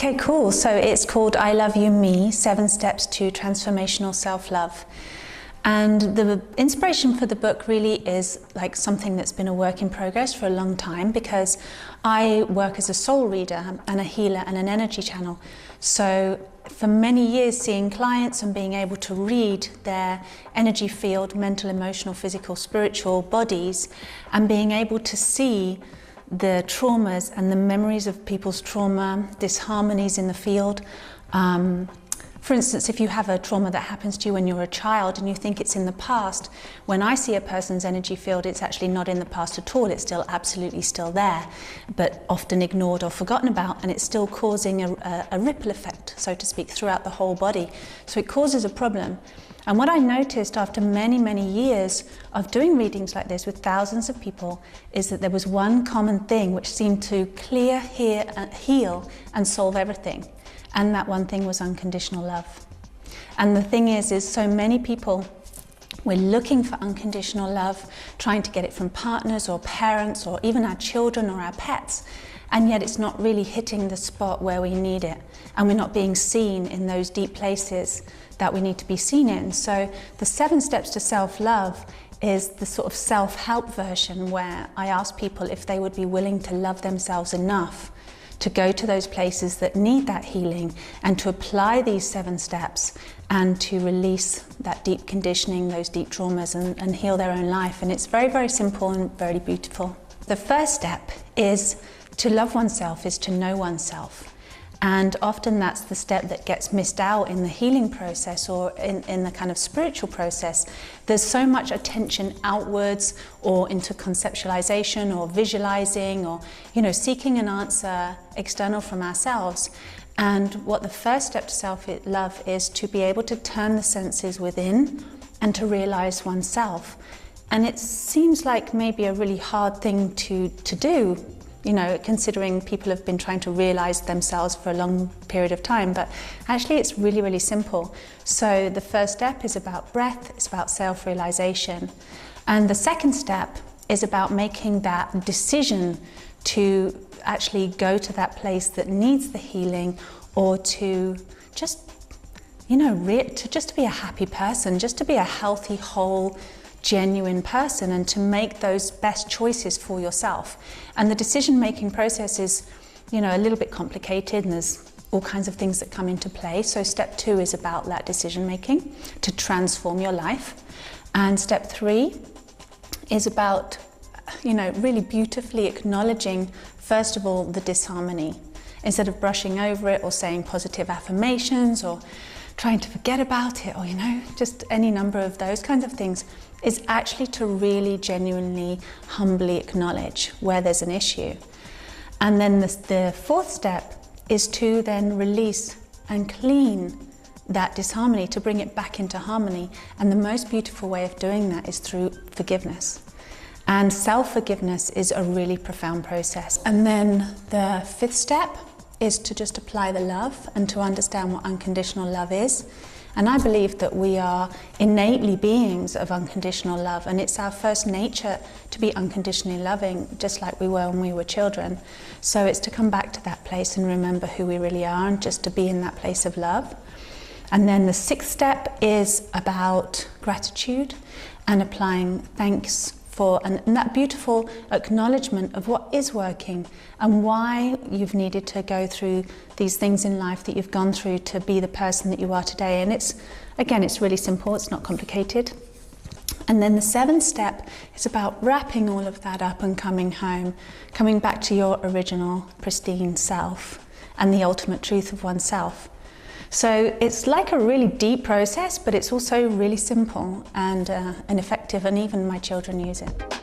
Okay, cool. So it's called I Love You Me, 7 Steps to Transformational Self-Love. And the inspiration for the book really is like something that's been a work in progress for a long time, because I work as a soul reader and a healer and an energy channel. So for many years, seeing clients and being able to read their energy field, mental, emotional, physical, spiritual bodies, and being able to see the traumas and the memories of people's trauma, disharmonies in the field. For instance, if you have a trauma that happens to you when you're a child and you think it's in the past, when I see a person's energy field, it's actually not in the past at all. It's still absolutely still there, but often ignored or forgotten about, and it's still causing a ripple effect, so to speak, throughout the whole body. So it causes a problem. And what I noticed after many, many years of doing readings like this with thousands of people is that there was one common thing which seemed to clear, heal, and solve everything. And that one thing was unconditional love. And the thing is so many people, we're looking for unconditional love, trying to get it from partners or parents or even our children or our pets. And yet it's not really hitting the spot where we need it. And we're not being seen in those deep places that we need to be seen in. So the 7 steps to self-love is the sort of self-help version, where I ask people if they would be willing to love themselves enough to go to those places that need that healing and to apply these 7 steps and to release that deep conditioning, those deep traumas, and heal their own life. And it's very, very simple and very beautiful. The first step is to love oneself, is to know oneself. And often that's the step that gets missed out in the healing process or in the kind of spiritual process. There's so much attention outwards or into conceptualization or visualizing or, seeking an answer external from ourselves. And what the first step to self-love is to be able to turn the senses within and to realize oneself. And it seems like maybe a really hard thing to do, considering people have been trying to realize themselves for a long period of time, but actually it's really, really simple. So the first step is about breath, it's about self-realization. And the second step is about making that decision to actually go to that place that needs the healing, or to just, to be a happy person, just to be a healthy, whole, genuine person, and to make those best choices for yourself. And the decision-making process is, a little bit complicated, and there's all kinds of things that come into play. So step 2 is about that decision-making to transform your life. And step 3 is about, really beautifully acknowledging, first of all, the disharmony. Instead of brushing over it or saying positive affirmations or trying to forget about it, or just any number of those kinds of things, is actually to really genuinely, humbly acknowledge where there's an issue. And then the 4th step is to then release and clean that disharmony, to bring it back into harmony. And the most beautiful way of doing that is through forgiveness. And self-forgiveness is a really profound process. And then the 5th step is to just apply the love and to understand what unconditional love is. And I believe that we are innately beings of unconditional love, and it's our first nature to be unconditionally loving, just like we were when we were children. So it's to come back to that place and remember who we really are, and just to be in that place of love. And then the 6th step is about gratitude and applying thanks and that beautiful acknowledgement of what is working and why you've needed to go through these things in life that you've gone through to be the person that you are today. And it's really simple, it's not complicated. And then the 7th step is about wrapping all of that up and coming home, coming back to your original pristine self and the ultimate truth of oneself. So it's like a really deep process, but it's also really simple and effective, and even my children use it.